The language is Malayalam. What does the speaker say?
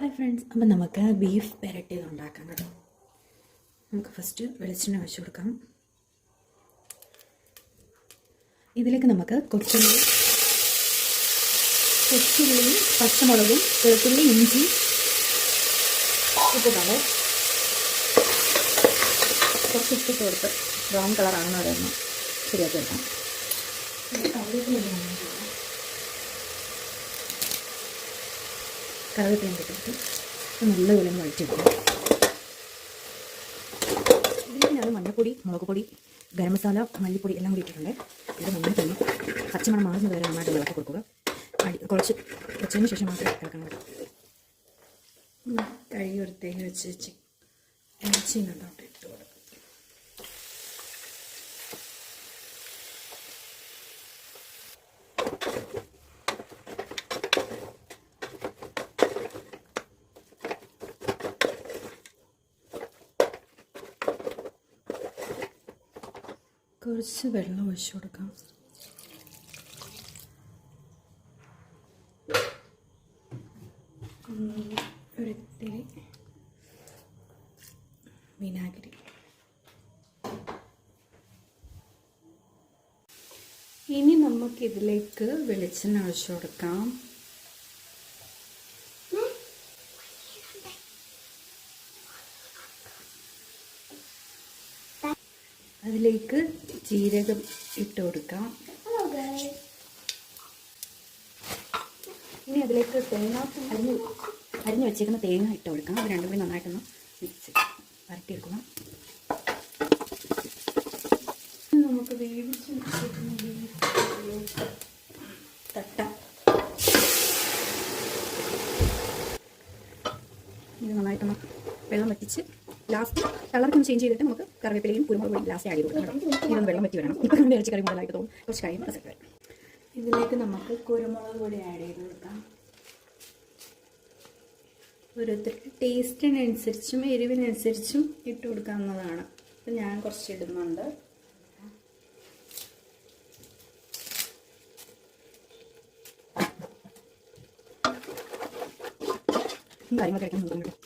ഹായ് ഫ്രണ്ട്സ്, അപ്പം നമുക്ക് ബീഫ് പെരട്ടിയത് ഉണ്ടാക്കാം കേട്ടോ. നമുക്ക് ഫസ്റ്റ് വെളിച്ചെണ്ണ ഒഴിച്ചു കൊടുക്കാം. ഇതിലേക്ക് നമുക്ക് കൊച്ചുള്ളി, പച്ചമുളകും, വെളുത്തുള്ളി, ഇഞ്ചി ഇട്ടിട്ടുണ്ട്. കുറച്ച് ഇട്ടിട്ട് കൊടുത്ത് ബ്രൗൺ കളറാണെന്ന് പറയുന്നത് ശരിയാക്കി എടുക്കാം. കറിവേപ്പില ഇട്ടിട്ട് നല്ലപോലെ വഴറ്റിയെടുക്കും. ഇതിലേക്ക് ഞാൻ മഞ്ഞൾപ്പൊടി, മുളക് പൊടി, ഗരം മസാല, മല്ലിപ്പൊടി എല്ലാം കൂടി ഇട്ടിട്ടുണ്ട്. ഇത് നന്നായി തന്നെ പച്ചമണം മാറുന്ന വരെ നന്നായിട്ട് ഇളക്കി കൊടുക്കുക. കുറച്ച് വെച്ചതിന് ശേഷം മാത്രമേ ഇളക്കണം കേട്ടോ. കഴുകി വൃത്തിയാക്കി വെച്ച് ഇറച്ചി നന്നായിട്ട് ഇട്ട് കൊടുക്കും. കുറച്ച് വെള്ളം ഒഴിച്ചു കൊടുക്കാം. ഒരിത്തിരി വിനാഗിരി. ഇനി നമുക്കിതിലേക്ക് വെളിച്ചെണ്ണ ഒഴിച്ചു കൊടുക്കാം. അതിലേക്ക് ജീരകം ഇട്ട് കൊടുക്കാം. ഇനി അതിലേക്ക് അരിഞ്ഞ് വെച്ചേക്കുന്ന തേങ്ങ ഇട്ട് കൊടുക്കാം. അത് രണ്ടും കൂടി നന്നായിട്ടൊന്ന് മിക്സ് വരട്ടിയെടുക്കണം. നമുക്ക് വേവിച്ച് തട്ടാം. ഇത് നന്നായിട്ടൊന്ന് വെള്ളം വറ്റിച്ച് ലാസ്റ്റ് കളറൊക്കെ ചേഞ്ച് ചെയ്തിട്ട് നമുക്ക് കറിവേപ്പിലയും കുരുമുളക് പൊടി ലാസ്റ്റ് ആഡ് ചെയ്ത് കൊടുക്കണം. ഇതൊന്ന് വെള്ളം വറ്റി വരണം. ഇപ്പം നമ്മുടെ ഇറച്ചി കറി മുതലായിട്ട് തോന്നും. കുറച്ച് കഴിയുമ്പോൾ സെറ്റ് വരും. ഇതിലേക്ക് നമുക്ക് കുരുമുളക് പൊടി ആഡ് ചെയ്ത് കൊടുക്കാം. ഓരോരുത്തർക്ക് ടേസ്റ്റിനനുസരിച്ചും എരിവിനനുസരിച്ചും ഇട്ട് കൊടുക്കാവുന്നതാണ്. അപ്പം ഞാൻ കുറച്ച് ഇടുന്നുണ്ട്. കാര്യങ്ങൾ കഴിക്കാൻ നോക്കുന്നുണ്ട്.